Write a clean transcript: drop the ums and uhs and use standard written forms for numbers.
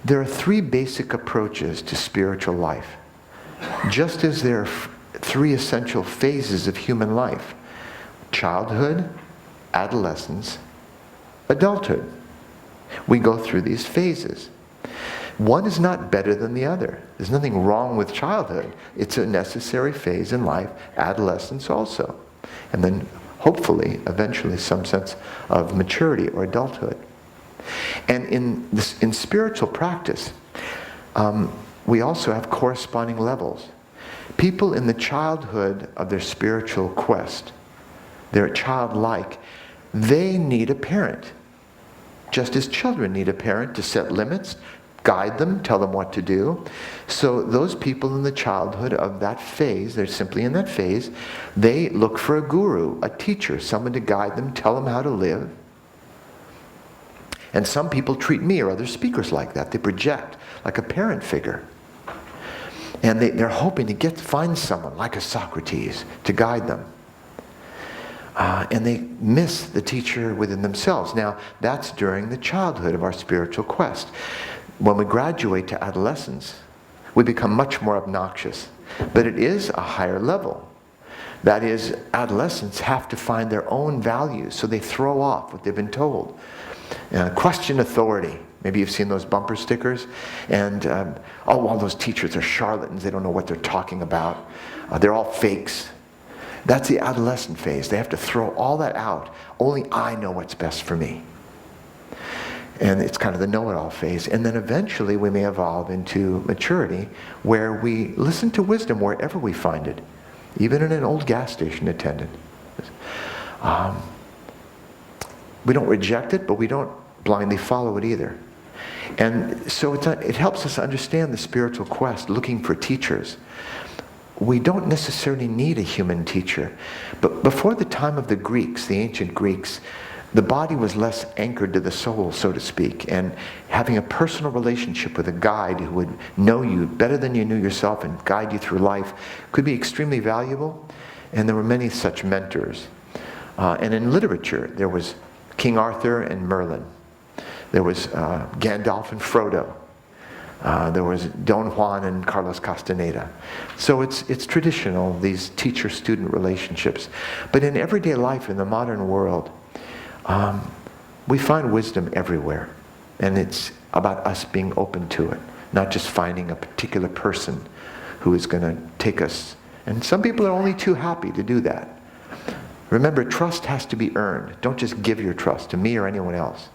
there are three basic approaches to spiritual life. Just as there are three essential phases of human life: childhood, adolescence, adulthood. We go through these phases. One is not better than the other. There's nothing wrong with childhood. It's a necessary phase in life. Adolescence also. And then hopefully, eventually, some sense of maturity or adulthood. And in spiritual practice, we also have corresponding levels. People in the childhood of their spiritual quest, they're childlike, they need a parent. Just as children need a parent to set limits, guide them, tell them what to do. So those people in the childhood of that phase, they're simply in that phase, they look for a guru, a teacher, someone to guide them, tell them how to live. And some people treat me or other speakers like that. They project like a parent figure. And they're hoping to find someone like a Socrates to guide them. And they miss the teacher within themselves. Now, that's during the childhood of our spiritual quest. When we graduate to adolescence, we become much more obnoxious. But it is a higher level. That is, adolescents have to find their own values, so they throw off what they've been told. Question authority. Maybe you've seen those bumper stickers. And, all those teachers are charlatans. They don't know what they're talking about. They're all fakes. That's the adolescent phase. They have to throw all that out. Only I know what's best for me. And it's kind of the know-it-all phase. And then eventually we may evolve into maturity where we listen to wisdom wherever we find it. Even in an old gas station attendant. We don't reject it, but we don't blindly follow it either. And so it helps us understand the spiritual quest, looking for teachers. We don't necessarily need a human teacher. But before the time of the Greeks, the ancient Greeks, the body was less anchored to the soul, so to speak. And having a personal relationship with a guide who would know you better than you knew yourself and guide you through life could be extremely valuable. And there were many such mentors. And in literature, there was King Arthur and Merlin. There was Gandalf and Frodo. There was Don Juan and Carlos Castaneda. So it's traditional, these teacher-student relationships. But in everyday life, in the modern world, we find wisdom everywhere. And it's about us being open to it, not just finding a particular person who is going to take us. And some people are only too happy to do that. Remember, trust has to be earned. Don't just give your trust to me or anyone else.